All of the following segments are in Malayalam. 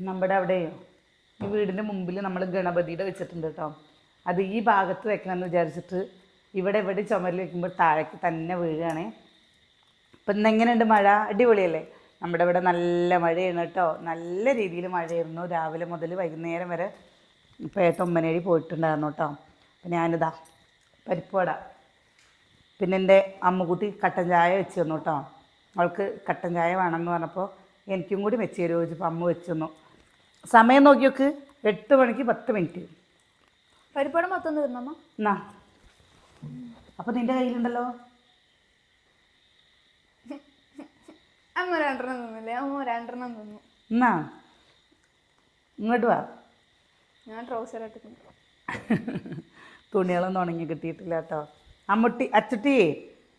നമ്മുടെ അവിടെ ഈ വീടിൻ്റെ മുമ്പിൽ നമ്മൾ ഗണപതിയുടെ വെച്ചിട്ടുണ്ട് കേട്ടോ. അത് ഈ ഭാഗത്ത് വെക്കണമെന്ന് വിചാരിച്ചിട്ട് ഇവിടെ ചുമരിൽ വെക്കുമ്പോൾ താഴേക്ക് തന്നെ വീഴുകയാണേ. ഇപ്പം ഇന്നെങ്ങനെയുണ്ട് മഴ? അടിപൊളിയല്ലേ? നമ്മുടെ ഇവിടെ നല്ല മഴയാണ് കേട്ടോ. നല്ല രീതിയിൽ മഴയായിരുന്നു രാവിലെ മുതൽ വൈകുന്നേരം വരെ. ഇപ്പോൾ ഏട്ടൻ ഒമ്പനേഴി പോയിട്ടുണ്ടായിരുന്നു കേട്ടോ. അപ്പം ഞാനിതാ പരിപ്പുവട, പിന്നെ എൻ്റെ അമ്മുക്കുട്ടി കട്ടൻ ചായ വെച്ച് തന്നു കേട്ടോ. അവൾക്ക് കട്ടൻ ചായ വേണമെന്ന് പറഞ്ഞപ്പോൾ എനിക്കും കൂടി വെച്ച് തരുമോ ചോദിച്ചപ്പോൾ അമ്മ വെച്ച് തന്നു. സമയം നോക്കി നോക്ക്, 8 മണിക്ക് 10 മിനിറ്റ്. പരിപ്പടം മൊത്തം തീർന്നമ്മ. എന്നാ അപ്പം നിൻ്റെ കയ്യിലുണ്ടല്ലോ. അമ്മ 2 തിന്നില്ലേ? അമ്മ 2 തിന്നു. എന്നാ ഇങ്ങോട്ട് വാ. ഞാൻ ട്രൗസർ ഇട്ട് തുണികളൊന്നും ഉണങ്ങി കിട്ടിയിട്ടില്ല കേട്ടോ. അച്ചുട്ടി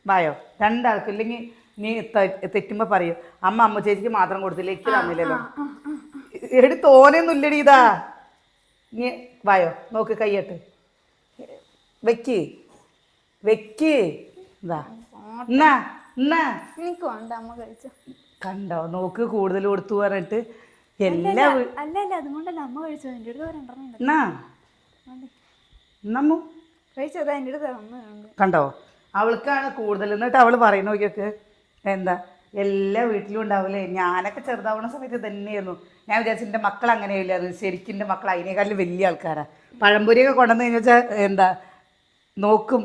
വായോ, രണ്ടാൾക്കും. ഇല്ലെങ്കിൽ നീ തെറ്റുമ്പോൾ പറയൂ അമ്മ ചേച്ചിക്ക് മാത്രം കൊടുത്തില്ല, എനിക്ക് തന്നില്ലല്ലോ. എടി തോനെയൊന്നും ഇല്ലടി. ഇതാ നീ വായോ, നോക്ക്, കയ്യട്ട് വെക്ക് ഇതാ. എന്നാ എനിക്ക് വേണ്ട, അമ്മ കഴിച്ചോ. കണ്ടോ, നോക്ക്, കൂടുതൽ കൊടുത്തു പറഞ്ഞിട്ട് അല്ല അതുകൊണ്ടല്ല, അമ്മ കഴിച്ചോ. എൻ്റെ അടുത്ത് 2 എന്നാ നമ്മ കഴിച്ചത് എൻ്റെ അടുത്ത് അമ്മ. കണ്ടോ, അവൾക്കാണ് കൂടുതൽ. എന്നിട്ട് അവൾ പറയുന്ന നോക്കിയൊക്കെ എന്താ എല്ലാ വീട്ടിലും ഉണ്ടാവില്ലേ. ഞാനൊക്കെ ചെറുതാവുന്ന സമയത്ത് തന്നെയായിരുന്നു. ഞാൻ വിചാരിച്ചു എൻ്റെ മക്കൾ അങ്ങനെയില്ല. അത് ശരിക്കും എൻ്റെ മക്കൾ അതിനേക്കാളും വലിയ ആൾക്കാരാണ്. പഴംപൊരിയൊക്കെ കൊണ്ടുവന്ന് കഴിഞ്ഞാൽ എന്താ നോക്കും,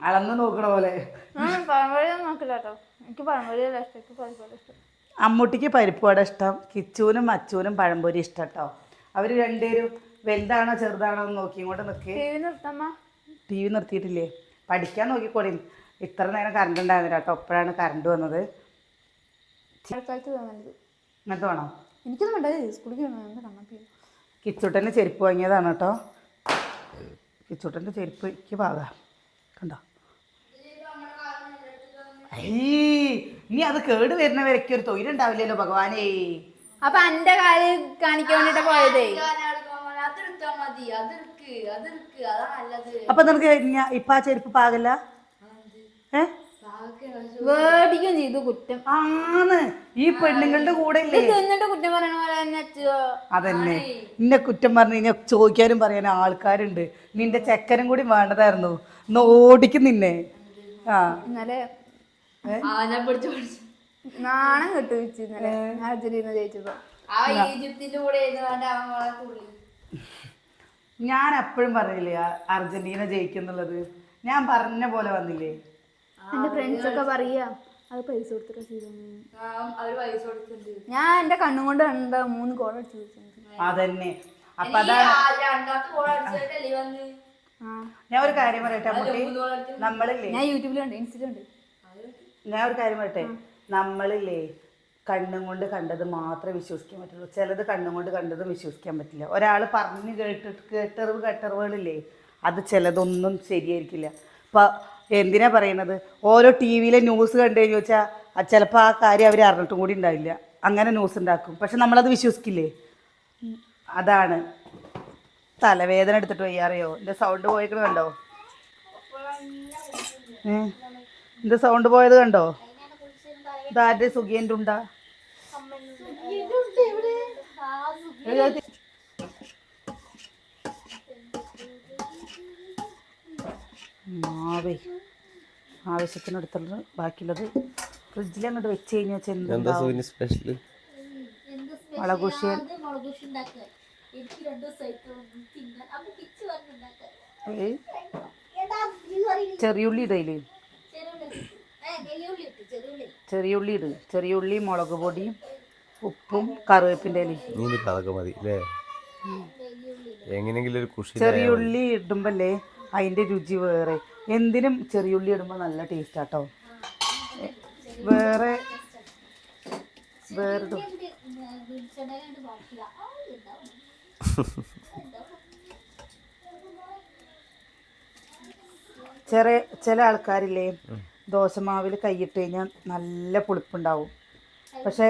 അളന്ന് നോക്കണ പോലെ. പഴംപൊരി നോക്കില്ല കേട്ടോ, എനിക്ക് പഴംപൊരിയല്ല ഇഷ്ടം. അമ്മൂട്ടിക്ക് പരിപ്പുവട ഇഷ്ടം, കിച്ചൂനും അച്ചൂനും പഴംപൊരി ഇഷ്ടം കേട്ടോ. അവർ രണ്ടുപേരും വലുതാണോ ചെറുതാണോ എന്ന് നോക്കി ഇങ്ങോട്ട് നിൽക്കി. ടി വി നിർത്തിയിട്ടില്ലേ? പഠിക്കാൻ നോക്കിക്കോടി. ഇത്ര നേരം കറണ്ട് ഉണ്ടായിരുന്നില്ല കേട്ടോ, അപ്പോഴാണ് കറണ്ട് വന്നത്. ഇങ്ങനത്തെ വേണോ? എനിക്കൊന്നും വേണ്ട, സ്കൂളിൽ കിച്ചൂട്ടൻ്റെ ചെരുപ്പ് വാങ്ങിയതാണ് കേട്ടോ. കിച്ചൂട്ടൻ്റെ ചെരുപ്പ് എനിക്ക് പാകാം. കണ്ടോ, നീ അത് കേട് വരുന്നവരൊക്കെ ഒരു തൊഴിലുണ്ടാവില്ലല്ലോ ഭഗവാനേ. അപ്പൊ എന്റെ കാര്യം കാണിക്കാൻ വേണ്ടിട്ട് പോയതേ. അപ്പൊ നിനക്ക് ഇപ്പൊ ആ ചെരുപ്പ് പാകല്ല? വേടിക്കും ചെയ്തു കുറ്റം ആണ് ഈ പെണ്ണുങ്ങളുടെ കൂടെ ഇല്ലേ. കുറ്റം പറയണ പോലെ തന്നെ. അതന്നെ, നിന്നെ കുറ്റം പറഞ്ഞു കഴിഞ്ഞാൽ ചോദിക്കാനും പറയാനും ആൾക്കാരുണ്ട്. നിന്റെ ചെക്കനും കൂടി വേണ്ടതായിരുന്നു, ഓടിക്കും നിന്നെ. ആ ഇന്നലെ നാണം കെട്ടു വെച്ചു. ഇന്നലെ അർജന്റീന ജയിച്ചപ്പോ ഞാൻ എപ്പോഴും പറയില്ലേ അർജന്റീന ജയിക്കുന്നുള്ളത്. ഞാൻ പറഞ്ഞ പോലെ വന്നില്ലേ. എന്റെ ഫ്രണ്ട്സ് ഒക്കെ പറയാ അത് പൈസ കൊടുത്തിട്ട് ഞാൻ എന്റെ കണ്ണും കൊണ്ട് കണ്ട 3 ഗോൾ അടിച്ചു. അതന്നെ. അപ്പൊ അതാണ് ഞാൻ ഒരു കാര്യം പറയട്ടെ നമ്മളില്ലേ, ഞാൻ യൂട്യൂബിലുണ്ട്, ഇൻസ്റ്റയിലുണ്ട്. ഞാൻ ഒരു കാര്യം പറയട്ടെ, നമ്മളില്ലേ കണ്ണും കൊണ്ട് കണ്ടത് മാത്രമേ വിശ്വസിക്കാൻ പറ്റുള്ളൂ. ചിലത് കണ്ണും കൊണ്ട് കണ്ടതും വിശ്വസിക്കാൻ പറ്റില്ല. ഒരാൾ പറഞ്ഞ് കേട്ടറിവുകളില്ലേ, അത് ചിലതൊന്നും ശരിയായിരിക്കില്ല. ഇപ്പം എന്തിനാ പറയുന്നത്, ഓരോ ടി വിയിലെ ന്യൂസ് കണ്ടു കഴിഞ്ഞു വെച്ചാൽ ചിലപ്പോൾ ആ കാര്യം അവർ അറിഞ്ഞിട്ടും കൂടി ഉണ്ടാവില്ല. അങ്ങനെ ന്യൂസ് ഉണ്ടാക്കും, പക്ഷെ നമ്മളത് വിശ്വസിക്കില്ലേ. അതാണ് തലവേദന എടുത്തിട്ട് വയ്യാറിയോ. എൻ്റെ സൗണ്ട് പോയേക്കണ കണ്ടോ? എൻ്റെ സൗണ്ട് പോയത് കണ്ടോ? ഇതാരുടെ സുഖിയൻ്റെ ഉണ്ടാ? മാവേ ആവശ്യത്തിനെടുത്തുള്ളത് ബാക്കിയുള്ളത് ഫ്രിഡ്ജിൽ അങ്ങോട്ട് വെച്ച് കഴിഞ്ഞാൽ സ്പെഷ്യൽ മുളകുഷിയൻ. ചെറിയുള്ളി ഇടയില്, ചെറിയുള്ളി ഇട്. ചെറിയുള്ളി, മുളക് പൊടിയും ഉപ്പും കറിവേപ്പിൻ്റെ ഇലയും. ചെറിയുള്ളി ഇടുമ്പല്ലേ അതിൻ്റെ രുചി വേറെ. എന്തിനും ചെറിയുള്ളി ഇടുമ്പോൾ നല്ല ടേസ്റ്റാട്ടോ. വേറെ ചില ആൾക്കാരില്ലേ ദോശമാവിൽ കൈയിട്ട് കഴിഞ്ഞാൽ നല്ല പുളിപ്പുണ്ടാവും. പക്ഷെ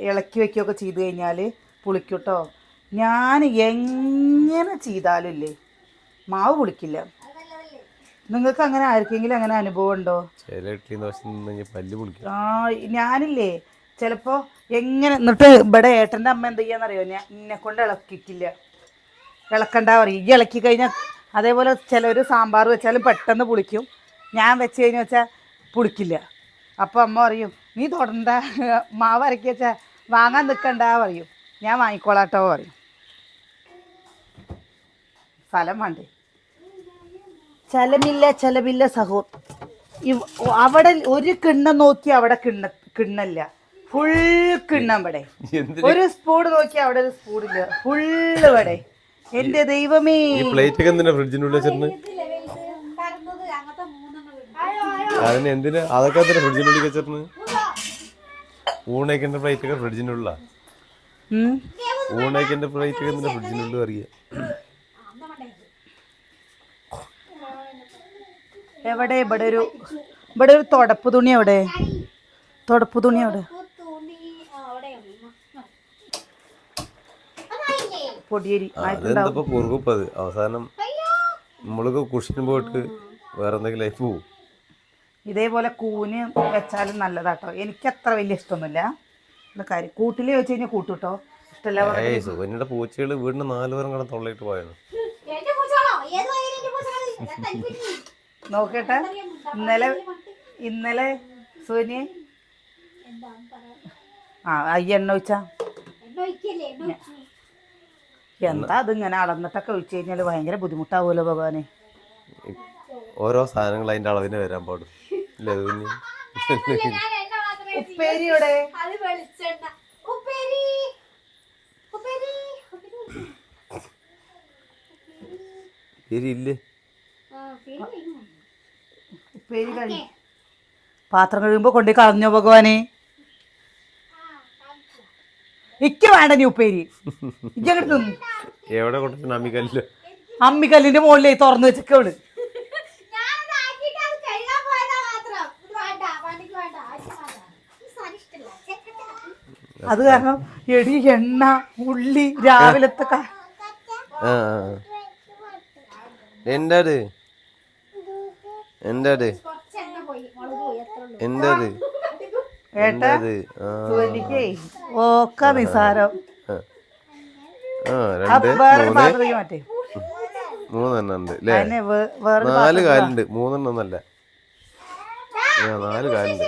ഇളക്കി വയ്ക്കുകയൊക്കെ ചെയ്ത് കഴിഞ്ഞാൽ പുളിക്കൂട്ടോ. ഞാൻ എങ്ങനെ ചെയ്താലും ഇല്ലേ മാവ് പുളിക്കില്ല. നിങ്ങൾക്ക് അങ്ങനെ ആർക്കെങ്കിലും അങ്ങനെ അനുഭവം ഉണ്ടോ? ഞാനില്ലേ ചിലപ്പോൾ എങ്ങനെ എന്നിട്ട് ഇവിടെ ഏട്ടൻ്റെ അമ്മ എന്ത് ചെയ്യാന്നറിയോ, ഞാൻ എന്നെ കൊണ്ട് ഇളക്കിക്കില്ല, ഇളക്കണ്ട പറയും. ഈ ഇളക്കി കഴിഞ്ഞാൽ അതേപോലെ ചിലർ സാമ്പാർ വെച്ചാലും പെട്ടെന്ന് പുളിക്കും, ഞാൻ വെച്ച് കഴിഞ്ഞ് വെച്ചാൽ പുളിക്കില്ല. അപ്പോൾ അമ്മ പറയും നീ തൊടണ്ട, മാവ് അരക്കി വെച്ചാൽ വാങ്ങാൻ നിൽക്കണ്ട പറയും. ഞാൻ വാങ്ങിക്കോളാട്ടോ പറയും. സ്ഥലം വേണ്ടേ? ചെലവില്ല സഹോ. അവിടെ ഒരു കിണ്ണം നോക്കി അവിടെ കിണ്ണല്ല, ഫുൾ കിണ്ണം ഇവിടെ. ഒരു സ്പൂൺ നോക്കി അവിടെ ഒരു സ്പൂണില്ല, ഫുള്ള് ഇവിടെ. എന്റെ ദൈവമേ, പ്ലേറ്റ് എന്തിനാ ഫ്രിഡ്ജിനുള്ളിൽ വെച്ചിരുന്നു? അതിന് എന്തിനാ അതൊക്കെ എന്തിനാ ഫ്രിഡ്ജിനുള്ളിൽ വെച്ചിരുന്നു? ഊണേക്കിന്റെ പ്ലേറ്റ് ഒക്കെ ഫ്രിഡ്ജിനുള്ള ഊണേക്കിന്റെ പ്ലേറ്റ് ഒക്കെ എന്തിനാ ഫ്രിഡ്ജിനുള്ളിൽ അറിയാം? എവിടെ ഇവിടെ ഒരു തുടപ്പ് തുണി, എവിടെ തുടപ്പ് തുണി? എവിടെ പൊടിയരി അതെന്തപ്പോ കുറുകുപ്പത് അവസാനം നമ്മൾക്ക് കുഷിന് പോയിട്ട് വേറെ എന്തെങ്കിലും ലൈഫ് പോവും. ഇതേപോലെ കൂന് വെച്ചാലും നല്ലതാട്ടോ. എനിക്ക് അത്ര വലിയ ഇഷ്ടമൊന്നുമില്ല കാര്യം. കൂട്ടിൽ വെച്ച് കഴിഞ്ഞാൽ കൂട്ടുട്ടോ, ഇഷ്ടമല്ല. സുകന്യയുടെ പൂച്ചകൾ വീടിന് 4 പേരും കടന്ന് തൊള്ളയിട്ട് പോയാണ്. നോക്കട്ടെ, ഇന്നലെ സുകന്യ എണ്ണ ഒഴിച്ചാ എന്താ അതിങ്ങനെ അളന്നിട്ടൊക്കെ ഒഴിച്ചു കഴിഞ്ഞാൽ ഭയങ്കര ബുദ്ധിമുട്ടാവുമല്ലോ ഭഗവാനെ. ഓരോ സാധനങ്ങൾ അതിന്റെ അളവിന് വരാൻ പാടും. ഉപ്പേരിയുടെ ഉപ്പേരി കഴി പാത്രം കഴിയുമ്പോ കൊണ്ടേ കളഞ്ഞോ ഭഗവാനെ. ഇക്ക് വേണ്ട നീ ഉപ്പേരി, ഇക്കങ്ങോട്ട് തിന്നു. എവിടെ കൊണ്ടു? അമ്മിക്കല്ല്, അമ്മിക്കല്ലിന്റെ മുകളിലേ തുറന്നു വെച്ചോള്. അത് കാരണം എടി എണ്ണ ഉള്ളി രാവിലത്തെ എന്റേത് ഏട്ടാ ഓക്ക നിസാരം. മാറ്റേ 3 ഉണ്ട് അല്ലേ? 4 കാലുണ്ട്, 3 ഒന്നല്ല, 4 കാലുണ്ട്.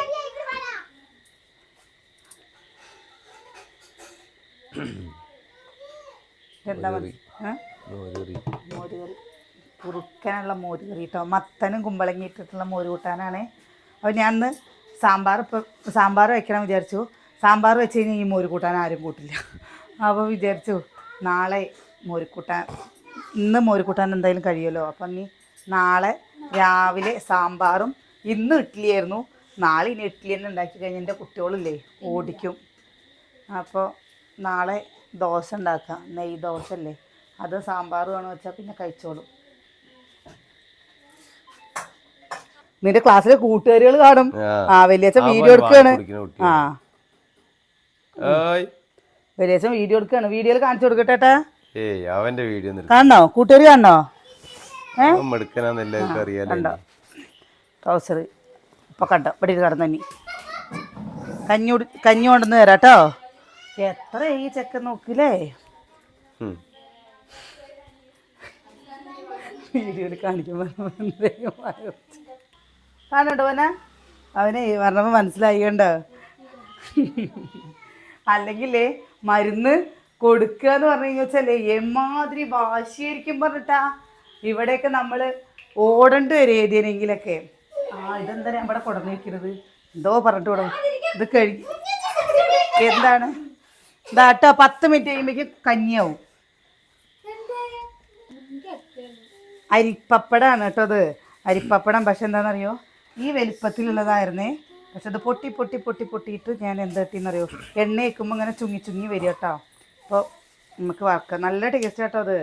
എന്താ മോരുകറി, കുറുക്കാനുള്ള മോരുകറി കേട്ടോ. മത്തനും കുമ്പളങ്ങി ഇട്ടിട്ടുള്ള മോര് കൂട്ടാനാണ്. അപ്പോൾ ഞാൻ ഇന്ന് സാമ്പാർ വെക്കണം വിചാരിച്ചു. സാമ്പാർ വെച്ച് കഴിഞ്ഞാൽ ഈ മോര് കൂട്ടാൻ ആരും കൂട്ടില്ല. അപ്പോൾ വിചാരിച്ചു നാളെ മോരുകൂട്ടാൻ, ഇന്ന് മോരുകൂട്ടാൻ എന്തായാലും കഴിയുമല്ലോ. അപ്പം നീ നാളെ രാവിലെ സാമ്പാറും, ഇന്ന് ഇഡ്ഡലിയായിരുന്നു, നാളെ ഇനി ഇഡ്ഡലി തന്നെ ഉണ്ടാക്കി കഴിഞ്ഞാൽ എൻ്റെ കുട്ടികളില്ലേ ഓടിക്കും. അപ്പോൾ നാളെ ദോശ ഉണ്ടാക്കാം, നെയ് ദോശ അല്ലേ, അത് സാമ്പാർ വേണമെന്ന് വെച്ചാൽ പിന്നെ കഴിച്ചോളും. നിന്റെ ക്ലാസ്സിലെ കൂട്ടുകാരികൾ കാണും. വലിയച്ഛൻ വീഡിയോ എടുക്കുകയാണ്. വലിയച്ഛൻ വീഡിയോ എടുക്കുകയാണ്. വീഡിയോയിൽ കാണിച്ചു കൊടുക്കട്ടെ. അവന്റെ വീഡിയോ കാണണോ? കൂട്ടുകാർ കാണണോ? കണ്ടോ ട്രൗസർ ഇപ്പൊ കണ്ടോ? ഇവിടെ കടന്നു തന്നെ കഞ്ഞി കൊണ്ടുവന്ന് തരാട്ടോ. എത്ര ഈ ചെക്കൻ നോക്കില്ലേ? വീഡിയോയിൽ കാണിക്കുമ്പോൾ കാണണ്ടോ അവനെ പറഞ്ഞപ്പോൾ മനസ്സിലായി കണ്ടോ? അല്ലെങ്കിലേ മരുന്ന് കൊടുക്കുക എന്ന് പറഞ്ഞു വെച്ചാലേ എമാതിരി വാശിയായിരിക്കും പറഞ്ഞിട്ടാ. ഇവിടെയൊക്കെ നമ്മൾ ഓടേണ്ടി വരും ഏതിനെങ്കിലൊക്കെ. ഇതെന്താ ഞാൻ ഇവിടെ കൊടന്നു വയ്ക്കുന്നത്? എന്തോ പറഞ്ഞിട്ട് ഇവിടെ ഇത് കഴിഞ്ഞ് എന്താണ് ഇതാട്ടോ 10 മിനിറ്റ് കഴിയുമ്പോഴേക്കും കഞ്ഞിയാവും. അരിപ്പപ്പടാണ് കേട്ടോ അത്, അരിപ്പപ്പടം. പക്ഷെ എന്താണെന്നറിയോ, ഈ വലിപ്പത്തിലുള്ളതായിരുന്നേ. പക്ഷെ അത് പൊട്ടിയിട്ട് ഞാൻ എന്താ പറ്റിയെന്നറിയോ, എണ്ണ വയ്ക്കുമ്പോൾ ഇങ്ങനെ ചുങ്ങി വരും കേട്ടോ. അപ്പോൾ നമുക്ക് വറക്കാം, നല്ല ടേസ്റ്റ് കേട്ടോ അത്.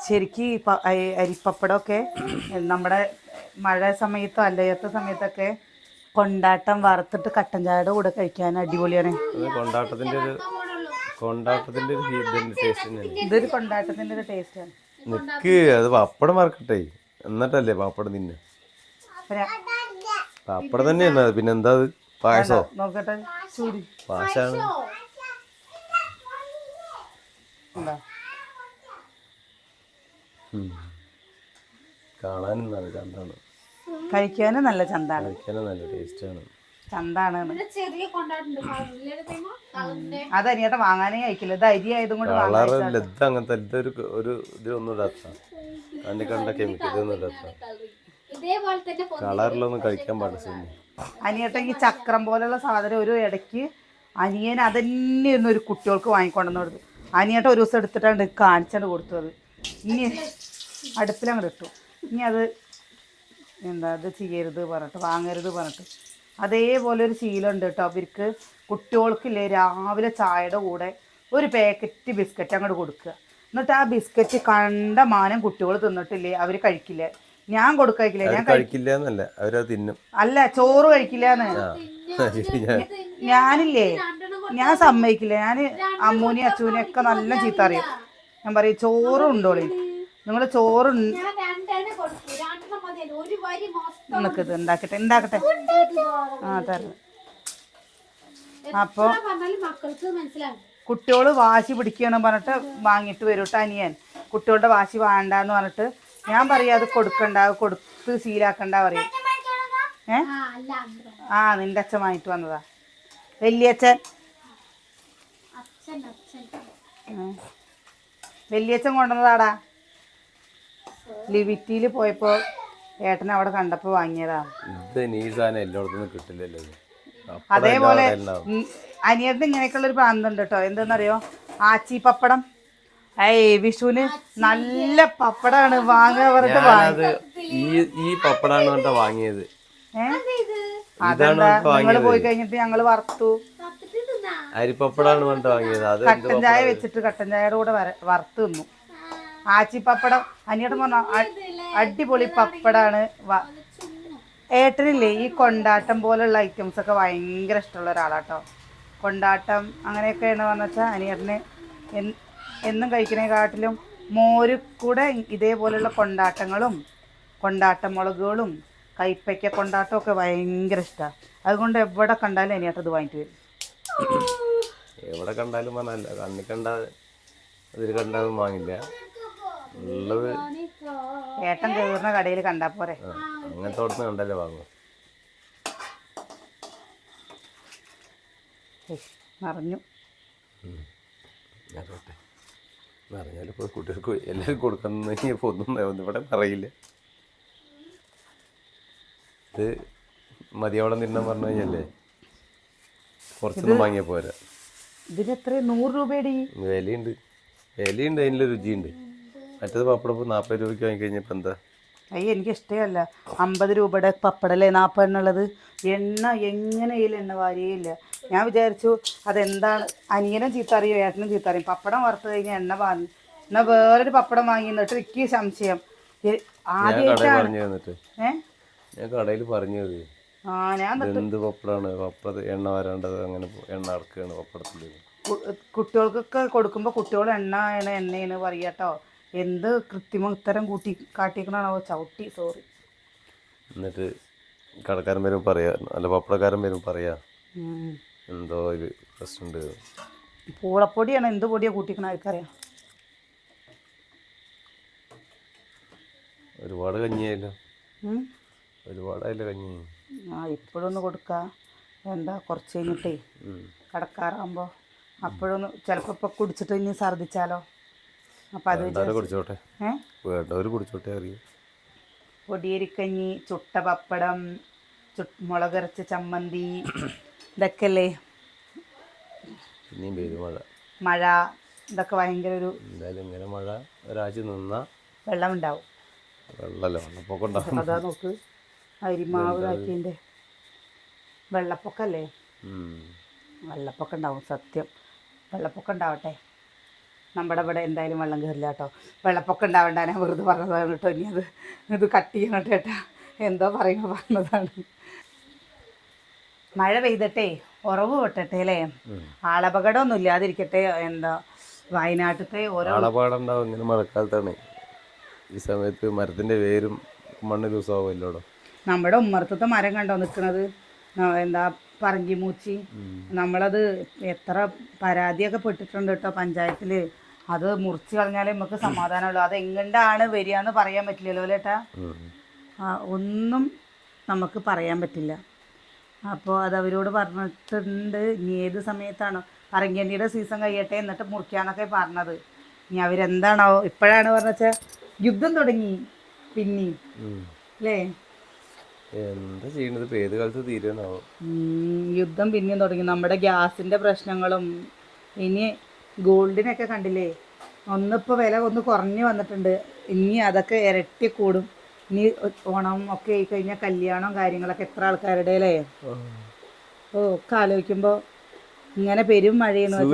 ശരിക്കും അരിപ്പപ്പടമൊക്കെ നമ്മുടെ മഴ സമയത്തോ അല്ലാത്ത സമയത്തൊക്കെ കൊണ്ടാട്ടം വറുത്തിട്ട് കട്ടൻ ചായയുടെ കൂടെ കഴിക്കാൻ അടിപൊളിയാണ്. ഇതൊരു കൊണ്ടാട്ടത്തിന്റെ ഒരു ടേസ്റ്റാണ്. നിക്ക് അത് പപ്പടം വറക്കട്ടെ, എന്നിട്ടല്ലേ പപ്പടം തിന്നെ. പപ്പടം തന്നെയാണ് അത്. പിന്നെ എന്താ അത്? പായസോ? നോക്കട്ടെ ചൂടി പായസാണ്. എന്താ കാണാനും നല്ല ചന്താണ്, കഴിക്കാനും നല്ല ചന്താണ്, കഴിക്കാനും നല്ല ടേസ്റ്റാണ്. ചന്താണ്. അത് അരിയേട്ട വാങ്ങാനേ കഴിക്കില്ല. ഇത് അരി ആയതും കൊണ്ട് കളറില്ല, ഇത് അങ്ങനത്തെ ഇതൊരു ഇതിലൊന്നും ഇടാത്ത അതിന്റെ കണ്ട കെമിക്കൽ ഇതൊന്നും ഇടാത്ത കളറിലൊന്നും കഴിക്കാൻ പാടില്ല. അനിയേട്ട ഈ ചക്രം പോലുള്ള സാധനം ഒരു ഇടയ്ക്ക് അനിയൻ അതന്നെയായിരുന്നു ഒരു കുട്ടികൾക്ക് വാങ്ങിക്കൊണ്ടെന്ന് കൊടുത്തു. അനിയേട്ട ഒരു ദിവസം എടുത്തിട്ടാണ് കാണിച്ചാണ് കൊടുത്തത്. ഇനി അടുപ്പിലങ്ങോട്ട് ഇട്ടു. ഇനി അത് എന്താ ഇത് ചെയ്യരുത് പറഞ്ഞിട്ട്, വാങ്ങരുത് പറഞ്ഞിട്ട്. അതേപോലെ ഒരു ശീലമുണ്ട് കേട്ടോ അവർക്ക്. കുട്ടികൾക്കില്ലേ രാവിലെ ചായയുടെ കൂടെ ഒരു പാക്കറ്റ് ബിസ്ക്കറ്റ് അങ്ങോട്ട് കൊടുക്കുക. എന്നിട്ട് ആ ബിസ്ക്കറ്റ് കണ്ട മാനം കുട്ടികൾ തിന്നിട്ടില്ലേ അവർ കഴിക്കില്ല. ഞാൻ കൊടുക്കില്ല, ഞാൻ കഴിക്കില്ല എന്നല്ല, അവരത് തിന്നും. അല്ല, ചോറ് കഴിക്കില്ലാന്ന്. ഞാനില്ലേ, ഞാൻ സമ്മതിക്കില്ല. ഞാൻ അമ്മൂനെയും അച്ഛനെയും ഒക്കെ നല്ല ചീത്ത അറിയും. ഞാൻ പറയും ചോറ് ഉണ്ടോളി, നിങ്ങള് ചോറ് നിനക്കിത് ഉണ്ടാക്കട്ടെ ആ തരണം. അപ്പോൾ കുട്ടികൾ വാശി പിടിക്കണം പറഞ്ഞിട്ട് വാങ്ങിയിട്ട് വരും കേട്ടോ അനിയൻ. കുട്ടികളുടെ വാശി വേണ്ടാന്ന് പറഞ്ഞിട്ട് ഞാൻ പറയും അത് കൊടുക്കണ്ട, കൊടുത്ത് ശീലാക്കണ്ട പറയും. ആ നിന്റെ അച്ഛൻ വാങ്ങിട്ട് വന്നതാ, വലിയച്ഛൻ. വലിയച്ഛൻ കൊണ്ടുവന്നതാടാ. ലിവിറ്റിയിൽ പോയപ്പോ ഏട്ടനെ അവിടെ കണ്ടപ്പോ വാങ്ങിയതാ. എല്ലായിടത്തും കിട്ടില്ലല്ലോ. അതേപോലെ അനിയത്തിന് ഇങ്ങനെയൊക്കെയുള്ള ഒരു പ്രാന്തുണ്ട് കേട്ടോ. എന്തെന്നറിയോ, ആച്ചി പപ്പടം. വിഷുവിന് നല്ല പപ്പടാണ് വാങ്ങാൻ പറഞ്ഞിട്ട് ഈ പപ്പടാണ് പറഞ്ഞാ വാങ്ങിയത്. അതെന്താ നിങ്ങള് പോയി കഴിഞ്ഞിട്ട് ഞങ്ങള് വറുത്തു. അരിപ്പപ്പടാണ് പറഞ്ഞിട്ട് വാങ്ങിയത്. അത് കട്ടൻ ചായ വെച്ചിട്ട് കട്ടൻ ചായയുടെ കൂടെ വറുത്ത് തിന്നു. ആച്ചി പപ്പടം അനിയേട്ടൻ പറഞ്ഞ അടിപൊളി പപ്പടാണ്. ഏട്ടനില്ലേ ഈ കൊണ്ടാട്ടം പോലുള്ള ഐറ്റംസ് ഒക്കെ ഭയങ്കര ഇഷ്ടമുള്ള ഒരാളാട്ടോ. കൊണ്ടാട്ടം അങ്ങനെയൊക്കെയാണ് പറഞ്ഞാൽ വെച്ചാൽ അനിയേട്ടന് എന്നും കഴിക്കുന്നതിനെക്കാട്ടിലും മോര് കൂടെ ഇതേപോലെയുള്ള കൊണ്ടാട്ടങ്ങളും കൊണ്ടാട്ട മുളകുകളും കൈപ്പയ്ക്ക കൊണ്ടാട്ടം ഒക്കെ ഭയങ്കര ഇഷ്ടമാണ്. അതുകൊണ്ട് എവിടെ കണ്ടാലും അനിയേട്ടൻ ഇത് വാങ്ങിട്ട് വരും. എവിടെ കണ്ടാലും പറഞ്ഞല്ല, കണ്ണി കണ്ട അതിൽ കണ്ടാലും വാങ്ങില്ല. ഉള്ളത് ഏട്ടൻ കയറുന്ന കടയിൽ കണ്ടാ പോരെ. അങ്ങനത്തെ അവിടുന്ന് കണ്ടല്ലേ വാങ്ങും. നിറഞ്ഞു നിറഞ്ഞാലിപ്പോൾ കുട്ടികൾക്ക് എല്ലാവരും കൊടുക്കുന്ന ഒന്നും ഇവിടെ അറിയില്ല. ഇത് മതിയോളം തിന്നാൻ പറഞ്ഞു കഴിഞ്ഞല്ലേ കുറച്ചൊന്നും വാങ്ങിയാൽ പോരാ. ഇതിന് എത്ര 100 രൂപയുടെ വിലയുണ്ട്, അതിനുള്ള രുചിയുണ്ട്. മറ്റേത് പപ്പടം 40 രൂപയ്ക്ക് വാങ്ങിക്കഴിഞ്ഞപ്പോൾ എന്താ? അയ്യ എനിക്ക് ഇഷ്ടമല്ല. 50 രൂപയുടെ പപ്പടല്ലേ 40 എണ്ണുള്ളത്. എണ്ണ എങ്ങനെയില്ല, എണ്ണ വാരിയില്ല. ഞാൻ വിചാരിച്ചു അതെന്താണ്, അനിയനും ചീത്തറിയും ഏട്ടനും ചീത്തറിയും. പപ്പടം വറുത്ത് കഴിഞ്ഞാൽ എണ്ണ വാങ്ങി എന്നാൽ വേറൊരു പപ്പടം വാങ്ങി. എന്നിട്ട് എനിക്ക് സംശയം ആദ്യമായിട്ടാണ്. ഞാൻ കടയിൽ പറഞ്ഞത് എന്ത് പപ്പടാണ്, പപ്പടം എണ്ണ വരാണ്ടത്, അങ്ങനെ എണ്ണ അടക്കുകയാണ് പപ്പടത്തിൽ. കുട്ടികൾക്കൊക്കെ കൊടുക്കുമ്പോൾ കുട്ടികൾ എണ്ണയാണ് പറയാട്ടോ. എന്ത് കൃത്രിമ ഉത്തരം കാട്ടിക്കണോ ചവിട്ടി. സോറി. എന്നിട്ട് കടക്കാരൻ വരും പറയാ, അല്ല പപ്പടക്കാരൻ വരും പറയാ എന്തോ ഒരു പ്രശ്നമുണ്ട്. പൂളപ്പൊടിയാണ്, എന്ത് പൊടിയാണ് കൂട്ടിക്കണ ആർക്കറിയാം. ഒരുപാട് കഞ്ഞിയായല്ലോ, ഒരുപാടായല്ലോ കഞ്ഞി. ഇപ്പോഴൊന്ന് കൊടുക്കാം. എന്താ കുറച്ച് കഴിഞ്ഞിട്ടേ കടക്കാറാകുമ്പോൾ അപ്പോഴൊന്ന് ചിലപ്പോൾ ഇപ്പോൾ കുടിച്ചിട്ട് ഇനി ഛർദ്ദിച്ചാലോ. അപ്പം അത് കുടിച്ചോട്ടെ, വേണ്ടവർ കുടിച്ചോട്ടെ അറിയും. പൊടിയരിക്കഞ്ഞി, ചുട്ട പപ്പടം, മുളകരച്ച ചമ്മന്തി, ഇതൊക്കെ അല്ലേ. പിന്നെയും പെയ്തു മഴ, ഇതൊക്കെ ഭയങ്കര ഒരു എന്തായാലും ഇങ്ങനെ മഴ ഒരാഴ്ച നിന്നാ വെള്ളം ഉണ്ടാവും. വെള്ളമല്ലോ, വെള്ളപ്പൊക്കം ഉണ്ടാവും. അതാ നോക്ക് അരിമാവ് കാറ്റിൻ്റെ വെള്ളപ്പൊക്കല്ലേ. വെള്ളപ്പൊക്കം ഉണ്ടാവും, സത്യം. വെള്ളപ്പൊക്കം ഉണ്ടാവട്ടെ. നമ്മുടെ ഇവിടെ എന്തായാലും വെള്ളം കയറില്ല കേട്ടോ. വെള്ളപ്പൊക്കം ഉണ്ടാവേണ്ട, ഞാൻ വെറുതെ പറഞ്ഞതാണ് കേട്ടോ. ഇനി ഇത് കട്ട് ചെയ്യണം കേട്ടാ. എന്തോ പറയുമ്പോൾ പറഞ്ഞതാണ്. മഴ പെയ്തട്ടെ, ഉറവ് പൊട്ടട്ടെ അല്ലേ. ആളപകടമൊന്നും ഇല്ലാതിരിക്കട്ടെ. എന്താ വയനാട്ടിലത്തെ ഓരോ ആളപാടം ഉണ്ടാവും ഇങ്ങനെ മഴക്കാലത്താണ്. ഈ സമയത്ത് മരത്തിൻ്റെ വേരും മണ്ണ് ലൂസാവുമല്ലോടോ. നമ്മുടെ ഉമ്മറത്തത്തെ മരം കണ്ടോ നിൽക്കുന്നത്, എന്താ പറങ്കിമൂച്ചി. നമ്മളത് എത്ര പരാതിയൊക്കെ പെട്ടിട്ടുണ്ട് കേട്ടോ പഞ്ചായത്തിൽ. അത് മുറിച്ച് കളഞ്ഞാലേ നമുക്ക് സമാധാനമുള്ളൂ. അത് എങ്ങണ്ടാണ് വരിക എന്ന് പറയാൻ പറ്റില്ലല്ലോ ചേട്ടാ. ഒന്നും നമുക്ക് പറയാൻ പറ്റില്ല. അപ്പോൾ അത് അവരോട് പറഞ്ഞിട്ടുണ്ട്. ഇനി ഏത് സമയത്താണോ പറങ്കേണ്ടിയുടെ സീസൺ കഴിയട്ടെ എന്നിട്ട് മുറിക്കാന്നൊക്കെ പറഞ്ഞത്. ഇനി അവരെന്താണോ ഇപ്പോഴാണ് പറഞ്ഞാൽ യുദ്ധം തുടങ്ങി പിന്നെയും അല്ലേ. എന്താ ചെയ്യണത്, ഏത് കാലത്ത് തീരുമാനാവും. യുദ്ധം പിന്നെയും തുടങ്ങി. നമ്മുടെ ഗ്യാസിൻ്റെ പ്രശ്നങ്ങളും. ഇനി ഗോൾഡിനൊക്കെ കണ്ടില്ലേ, ഒന്നിപ്പോൾ വില ഒന്ന് കുറഞ്ഞു വന്നിട്ടുണ്ട്. ഇനി അതൊക്കെ ഇരട്ടി കൂടും. ഇനി ഓണം ഒക്കെ ആയി കഴിഞ്ഞാൽ കല്യാണം കാര്യങ്ങളൊക്കെ എത്ര ആൾക്കാരുടെ അല്ലേ. ഓ ഒക്കെ ആലോചിക്കുമ്പോൾ ഇങ്ങനെ പെരും മഴയെന്ന് വെച്ചാൽ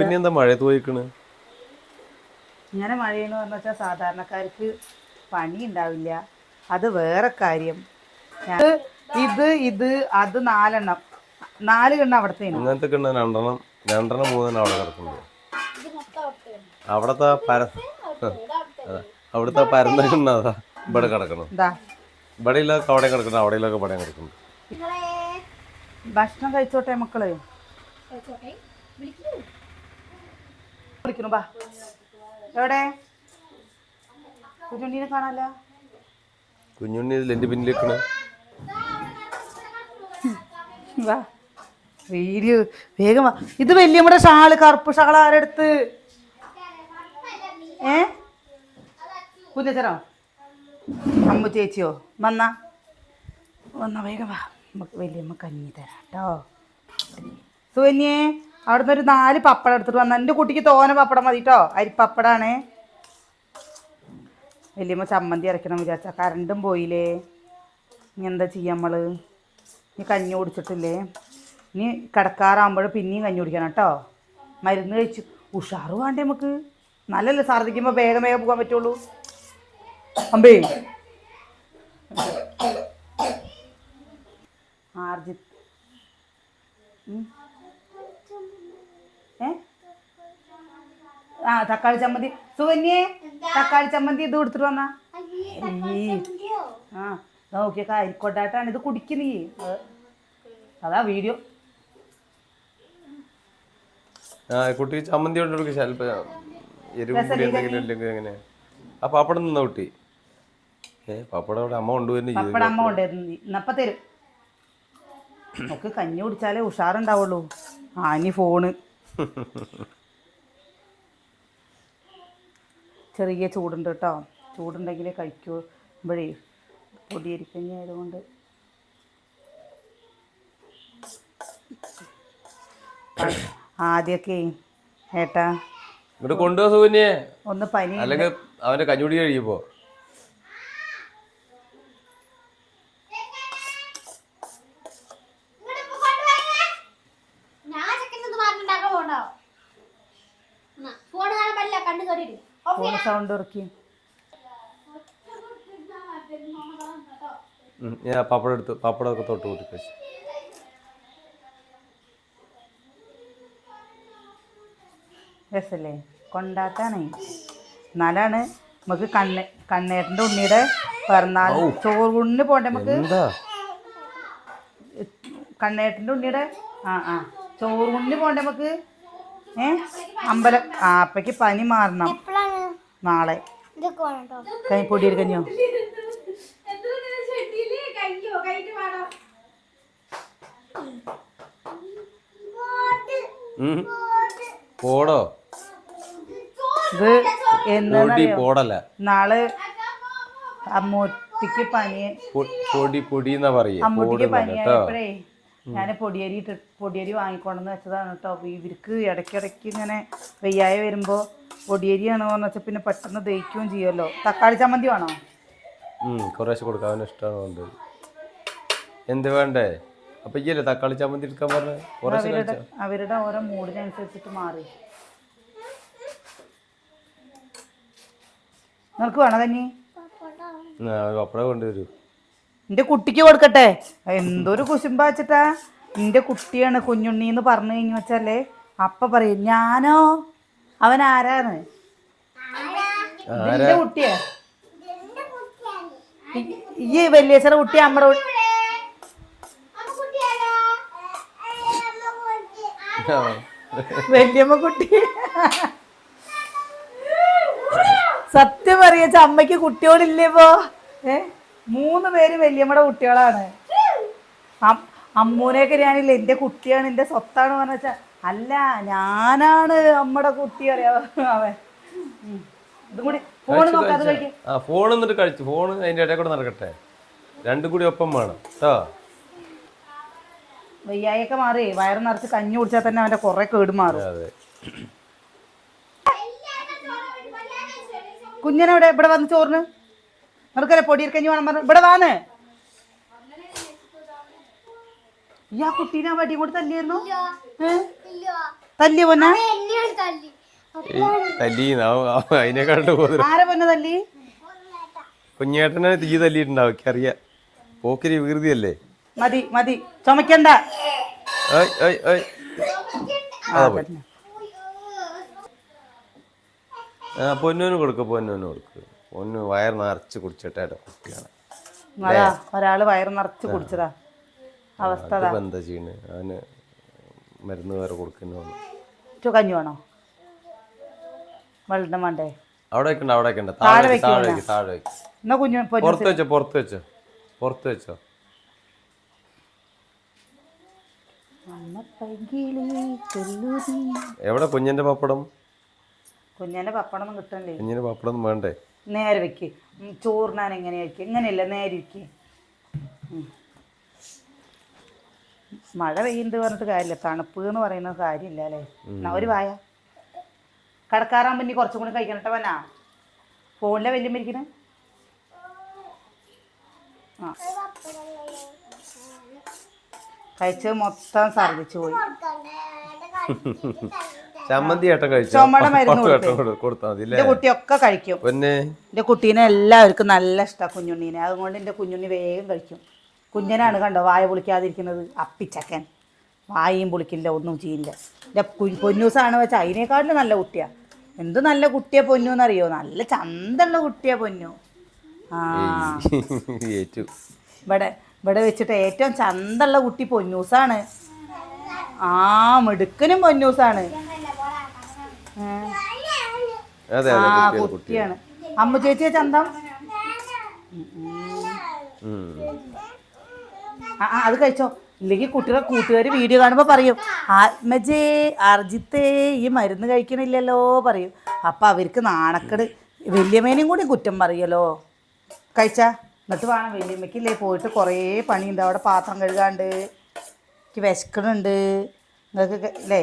ഇങ്ങനെ മഴയെന്ന് പറഞ്ഞ വെച്ചാൽ സാധാരണക്കാർക്ക് പണി ഉണ്ടാവില്ല. അത് വേറെ കാര്യം. ഇത് അത് 4 എണ്ണം 4 കിണ്ണം അവിടത്തെ ഇങ്ങനത്തെ കിണ്ണം 2 3 അവിടെ കിടക്കുന്നത്. അവിടുത്തെ പരന്ന കിണ്ണതാ ഇവിടെ കിടക്കണം. ഇവിടെ ഇല്ലാതെ അവിടെ കിടക്കണം, അവിടെ ഇല്ലാതെ ഇവിടെ കിടക്കുന്നു. ഭക്ഷണം കഴിച്ചോട്ടെ മക്കള്. വിളിക്കണു ബാ. എവിടെ കുഞ്ഞുണ്ണീനെ കാണാല്ല. കുഞ്ഞുണ്ണി എന്റെ പിന്നിലേക്കണ വാ വീഡിയോ വേഗം വാ. ഇത് വല്യമ്മയുടെ ഷാള്, കറുപ്പ് ഷാള് ആരെടുത്ത്? കുഞ്ഞച്ചനോ അമ്മ ചേച്ചിയോ? വന്നാ വേഗം വാ. നമുക്ക് വല്യമ്മ കഞ്ഞി തരാം കേട്ടോ. സുകന്യേ അവിടുന്ന് ഒരു 4 പപ്പടം എടുത്തിട്ട് വന്ന. എൻ്റെ കുട്ടിക്ക് തോനെ പപ്പടം മതി കേട്ടോ. അരിപ്പപ്പടാണേ. വല്യമ്മ ചമ്മന്തി അരയ്ക്കണം വിചാരിച്ചാൽ കറണ്ടും പോയില്ലേ. ഇനി എന്താ ചെയ്യാം നമ്മൾ? ഇനി കഞ്ഞി കുടിച്ചിട്ടില്ലേ. ഇനി കിടക്കാറാകുമ്പോൾ പിന്നെയും കഞ്ഞി കുടിക്കണം കേട്ടോ. മരുന്ന് കഴിച്ചു ഉഷാറ് വേണ്ടേ നമുക്ക്? നല്ലല്ലേ ഛർദ്ദിക്കുമ്പോൾ വേഗം പോകാൻ പറ്റുള്ളൂ. അമ്പേ ആർജിത്ത് തക്കാളി ചമ്മന്തി. സുകന്യേ തക്കാളി ചമ്മന്തി ഇത് കൊടുത്തിട്ട് വന്നാ. നോക്കിയ കരിക്കൊണ്ടാട്ടാണ് ഇത് കുടിക്കുന്നീ. അതാ വീഡിയോ. കുട്ടിക്ക് ചമ്മന്തി കൊണ്ട് ചിലപ്പോ എരിവും കൂടി എന്തെങ്കിലും ഉണ്ടെങ്കിൽ എങ്ങനെ. ആ പാപ്പടം നിന്ന കുട്ടി പാപ്പടം അവിടെ അമ്മ കൊണ്ടുവരുന്ന പപ്പടം അമ്മ കൊണ്ടുവരുന്നു. ഇന്നപ്പം തരും. നമുക്ക് കഞ്ഞി കുടിച്ചാലേ ഉഷാറുണ്ടാവുള്ളൂ. ഇനി ഫോണ്. ചെറിയ ചൂടുണ്ട് കേട്ടോ. ചൂടുണ്ടെങ്കിലേ കഴിക്കുമ്പോഴേ പൊടിയരിക്കഞ്ഞി ആയതുകൊണ്ട്. ആദ്യമൊക്കെ ഏട്ടാ ഇങ്ങോട്ട് കൊണ്ടുപോകാ സുകന്യെ. ഒന്ന് പനി അല്ലെങ്കിൽ അവന്റെ കഞ്ഞുടി കഴിയുമ്പോ സൗണ്ട് ഇറക്കി. ഞാൻ പപ്പടം എടുത്ത് പപ്പടമൊക്കെ തൊട്ട് കൂട്ടി കഴിച്ചു. രസല്ലേ കൊണ്ടാട്ടാണേ. എന്നാലാണ് നമുക്ക് കണ്ണേട്ടൻ്റെ ഉണ്ണിയുടെ പിറന്നാൾ ചോറുണ്ണിന് പോണ്ടേ നമുക്ക്. കണ്ണേട്ടൻ്റെ ഉണ്ണിയുടെ ചോറുണ്ണിന് പോണ്ടേ നമുക്ക്. അമ്പലം അപ്പയ്ക്ക് പനി മാറണം നാളെ. പൊടിയൊരു കഞ്ഞോ? പോടോ ഇത് എന്നറിയോ? നാളെ അമ്മൂട്ടിക്ക് പനി പനിയായപ്പോഴേ ഞാൻ പൊടിയരി വാങ്ങിക്കൊണ്ടെന്ന് വെച്ചതാണ് കേട്ടോ. ഇവർക്ക് ഇടയ്ക്കിടയ്ക്ക് ഇങ്ങനെ വെയ്യായ വരുമ്പോൾ പൊടിയരിയാണോ എന്ന് വെച്ചാൽ പിന്നെ പെട്ടെന്ന് ദഹിക്കുകയും ചെയ്യുമല്ലോ. തക്കാളി ചമ്മന്തി വേണോ? കുറേശ്ശെ കൊടുക്കാൻ ഇഷ്ടമാണ്. എന്ത് വേണ്ടേ? അപ്പൊ ഇല്ലേ തക്കാളി ചമ്മന്തി എടുക്കാൻ പറഞ്ഞ അവരുടെ ഓരോ മൂഡിനനുസരിച്ചിട്ട് മാറി. നിനക്ക് വേണോ കഞ്ഞി? പപ്പടം കൊണ്ടുവരൂ. എൻ്റെ കുട്ടിക്ക് കൊടുക്കട്ടെ. എന്തൊരു കുശുമ്പ വെച്ചിട്ടാ. എൻ്റെ കുട്ടിയാണ് കുഞ്ഞുണ്ണി എന്ന് പറഞ്ഞു കഴിഞ്ഞു വെച്ചാലേ അപ്പ പറയും ഞാനോ അവൻ ആരാണ്. എൻ്റെ കുട്ടിയാ. ഈ വലിയച്ഛൻ്റെ കുട്ടി അമ്മയുടെ വല്യമ്മ കുട്ടി. സത്യം പറയാച്ച അമ്മയ്ക്ക് കുട്ടിയോടില്ലേ ഇപ്പോ? 3 പേര് വല്യമ്മയുടെ കുട്ടികളാണ്. അമ്മൂനെയൊക്കെ ഞാനില്ല എന്റെ കുട്ടിയാണ് എന്റെ സ്വത്താണ് പറഞ്ഞ വെച്ചാ അല്ല ഞാനാണ് അമ്മയുടെ കുട്ടി അറിയാവോ അവൻ. ഇതും കൂടി ഫോണ് നോക്കാതെ കഴിക്കും. ഫോൺ എന്നിട്ട് കഴിച്ചു. ഫോണ് അതിന്റെ ഇടയിൽ കൂടെ നടക്കട്ടെ. രണ്ടും കൂടി ഒപ്പം വേണം കേട്ടോ. വയ്യായൊക്കെ മാറി വയറ് നിറച്ച് കഞ്ഞി കുടിച്ചാൽ തന്നെ അവന്റെ കുറെ കേട് മാറും. അതെ. കുഞ്ഞനെവിടെ? ഇവിടെ വന്ന് ചോറിന് നിനക്കല്ലേ പൊടിയിൽ കഞ്ഞി വേണം പറഞ്ഞു ഇവിടെ വാന്ന്. ഈ ആ കുട്ടീനെ വടി കൂടി തല്ലിയായിരുന്നു. തല്ലിയ പൊന്ന അതിനെക്കാട്ട് ആരെ പൊന്ന തല്ലി? കുഞ്ഞേട്ടനെ തീ തല്ലിയിട്ടുണ്ടാവും അറിയാം. പോക്കിരി വികൃതിയല്ലേ. മതി മതി ചുമക്കണ്ട. പൊന്നൂന് കൊടുക്ക്. പൊന്നു വയർ നിറച്ച് കുടിച്ചിട്ടേ കുട്ടിയാണ്. അതാ ഒരാള് വയറ് നിറച്ച് കുടിച്ചതാ അവസ്ഥ. എന്താ ചെയ്യണ്? അവന് മരുന്ന് വേറെ കൊടുക്കുന്നു. കഞ്ഞി വേണോ? വെള്ളം വേണ്ടേ? അവിടെ വെക്കണ്ട. താഴെ താഴെ എന്നാ കുഞ്ഞു പുറത്ത് വെച്ചോ. എവിടെ കുഞ്ഞിന്റെ പപ്പടം? കുഞ്ഞിന്റെ പപ്പടം ഒന്നും കിട്ടണ്ടേ? കുഞ്ഞിന്റെ പപ്പടം ഒന്നും വേണ്ടേ? നേരെ വെക്ക്. ചോറിനാൻ എങ്ങനെയായിരിക്കും? ഇങ്ങനെയല്ല, നേരെ ഇരിക്കും. മഴ പെയ്യുന്നത് പറഞ്ഞിട്ട് കാര്യമില്ല. തണുപ്പ് എന്ന് പറയുന്ന കാര്യമില്ല അല്ലേ? ഒരു വായ കടക്കാറാകുമ്പോ ഇനി കുറച്ചും കൂടി കഴിക്കണട്ടോ. വന്നാ ഫോണിലെ വലിയ മരിക്കണേ. ആ കഴിച്ചത് മൊത്തം ഛർദിച്ചു പോയി. ചമ്മന്തി ചുമടെ മരുന്ന് കൊടുത്താൽ എന്റെ കുട്ടിയൊക്കെ കഴിക്കും. എന്റെ കുട്ടീനെ എല്ലാവർക്കും നല്ല ഇഷ്ടമാണ് കുഞ്ഞുണ്ണീനെ. അതുകൊണ്ട് എന്റെ കുഞ്ഞുണ്ണി വേഗം കഴിക്കും. കുഞ്ഞനാണ് കണ്ടോ വായ പൊളിക്കാതിരിക്കുന്നത്. അപ്പിച്ചക്കൻ വായയും പൊളിക്കില്ല, ഒന്നും ചെയ്യില്ല. എൻ്റെ പൊന്നൂസാണ് വെച്ചാൽ അതിനേക്കാട്ടിലും നല്ല കുട്ടിയാണ്. എന്ത് നല്ല കുട്ടിയാ പൊന്നു എന്നറിയോ? നല്ല ചന്തമുള്ള കുട്ടിയാ പൊന്നു. ഇവിടെ വെച്ചിട്ട് ഏറ്റവും ചന്തമുള്ള കുട്ടി പൊന്നൂസാണ്. മിടുക്കനും പൊന്നൂസാണ്. കുട്ടിയാണ്. അമ്മ ചേച്ചിയെ ചന്തം. അത് കഴിച്ചോ. ഇല്ലെങ്കിൽ കുട്ടികളെ കൂട്ടുകാർ വീഡിയോ കാണുമ്പോൾ പറയും ആത്മജേ അർജിത്തേ ഈ മരുന്ന് കഴിക്കണില്ലല്ലോ പറയും. അപ്പം അവർക്ക് നാണക്കേട്. വല്യമ്മേനെയും കൂടി കുറ്റം പറയല്ലോ. കഴിച്ചാ എന്നിട്ട് വേണം. വല്യമ്മയ്ക്കില്ലേ പോയിട്ട് കുറേ പണിയുണ്ട്. അവിടെ പാത്രം കഴുകാണ്ട്. എനിക്ക് വിശക്കണുണ്ട്. നിങ്ങൾക്ക് അല്ലേ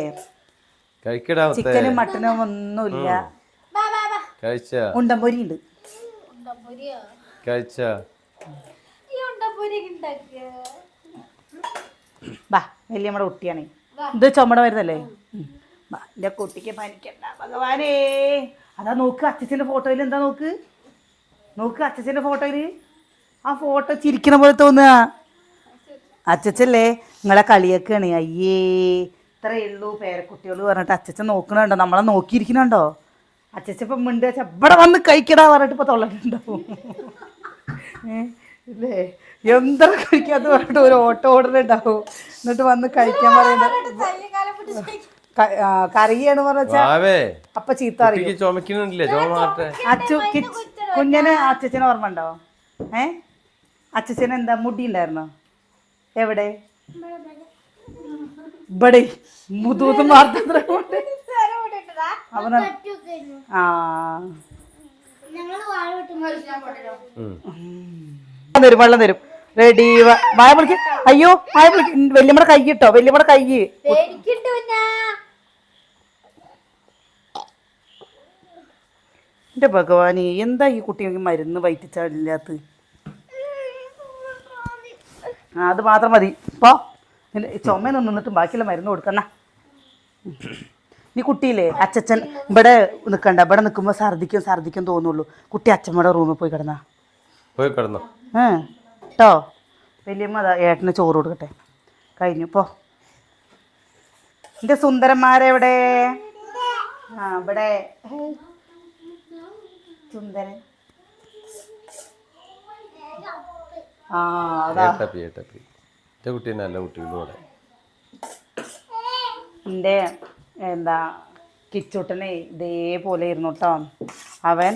ചിക്കനും മട്ടനും ഒന്നുമില്ല. ഉണ്ടംപൊരി ഉണ്ട്. ബാ വല്യമ്മയുടെ കുട്ടിയാണ്. ഇത് ചുമട വരുന്നല്ലേ? എൻ്റെ കുട്ടിക്ക് പനിക്കണ്ട ഭഗവാനേ. അതാ നോക്ക് അച്ഛൻ്റെ ഫോട്ടോയിൽ. എന്താ നോക്ക് അച്ഛൻ്റെ ഫോട്ടോയിൽ. ആ ഫോട്ടോ ചിരിക്കണ പോലെ തോന്നുക. അച്ഛല്ലേ നിങ്ങളെ കളിയൊക്കെയാണ്. അയ്യേ ഇത്രയേ ഉള്ളൂ പേരക്കുട്ടികൾ പറഞ്ഞിട്ട് അച്ഛൻ നോക്കണുണ്ടോ? നമ്മളെ നോക്കിയിരിക്കണുണ്ടോ? അച്ഛപ്പം മിണ്ട് വെച്ചാൽ ഇവിടെ വന്ന് കഴിക്കടാ പറഞ്ഞിട്ട് ഇപ്പോൾ തൊള്ളട്ടുണ്ടാവും. ഇല്ലേ എന്താ കഴിക്കാന്ന് പറഞ്ഞിട്ട് ഒരു ഓട്ടോ ഓർഡറുണ്ടാവും. എന്നിട്ട് വന്ന് കഴിക്കാൻ പറയണ്ട. കറിയാണ് പറഞ്ഞാ അപ്പൊ ചീത്ത അറിയും. കുഞ്ഞന് അച്ഛനെ ഓർമ്മ ഉണ്ടോ? അച്ഛന് എന്താ മുടി ഉണ്ടായിരുന്നോ? എവിടെ? ഇവിടെ മുതൂത്ത് മാർത്തത്ര കൊണ്ട് അവന് വെള്ളം തരും. റെഡി വായ പൊളിക്ക്. അയ്യോ വായ പൊളിക്ക്. വല്യമ്മയുടെ കൈ കിട്ടോ? വല്യമ്മയുടെ കൈ എൻ്റെ ഭഗവാനെ എന്താ ഈ കുട്ടിക്ക് മരുന്ന് വയറ്റിച്ചാടില്ലാത്ത? അത് മാത്രം മതി. ഇപ്പോൾ ചുമയൊന്നും നിന്നിട്ടും ബാക്കിയുള്ള മരുന്ന് കൊടുക്കണ. നീ കുട്ടിയില്ലേ അച്ഛൻ ഇവിടെ നിൽക്കണ്ട. ഇവിടെ നിൽക്കുമ്പോൾ ഛർദിക്കും തോന്നുള്ളൂ. കുട്ടി അച്ഛമ്മയുടെ റൂമിൽ പോയി കിടന്നോ. കേട്ടോ വലിയമ്മ അതാ ഏട്ടന് ചോറ് കൊടുക്കട്ടെ. കഴിഞ്ഞു പോ. എൻ്റെ സുന്ദരന്മാരെവിടെ? ഇവിടെ സുന്ദരൻ. എൻ്റെ എന്താ കിച്ചൂട്ടനെ ഇതേപോലെ ഇരുന്നു കേട്ടോ. അവൻ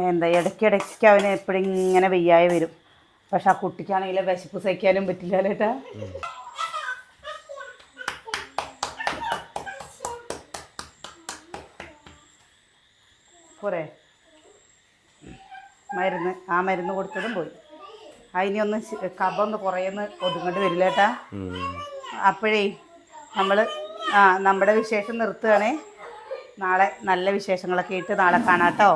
എന്താ ഇടയ്ക്കിടയ്ക്ക് അവന് എപ്പോഴും ഇങ്ങനെ വെയ്യാതെ വരും. പക്ഷെ ആ കുട്ടിക്കാണെങ്കിൽ വിശപ്പ് സഹിക്കാനും പറ്റില്ല ചേട്ടാ. പോരെ മരുന്ന് കൊടുത്തതും പോയി. അതിനി ഒന്ന് കഫം ഒന്ന് കുറേയൊന്ന് ഒതുങ്ങേണ്ടി വരില്ല ചേട്ടാ. അപ്പോഴേ നമ്മുടെ വിശേഷം നിർത്തുകയാണേ. നാളെ നല്ല വിശേഷങ്ങളൊക്കെ ഇട്ട് നാളെ കാണാം കേട്ടോ.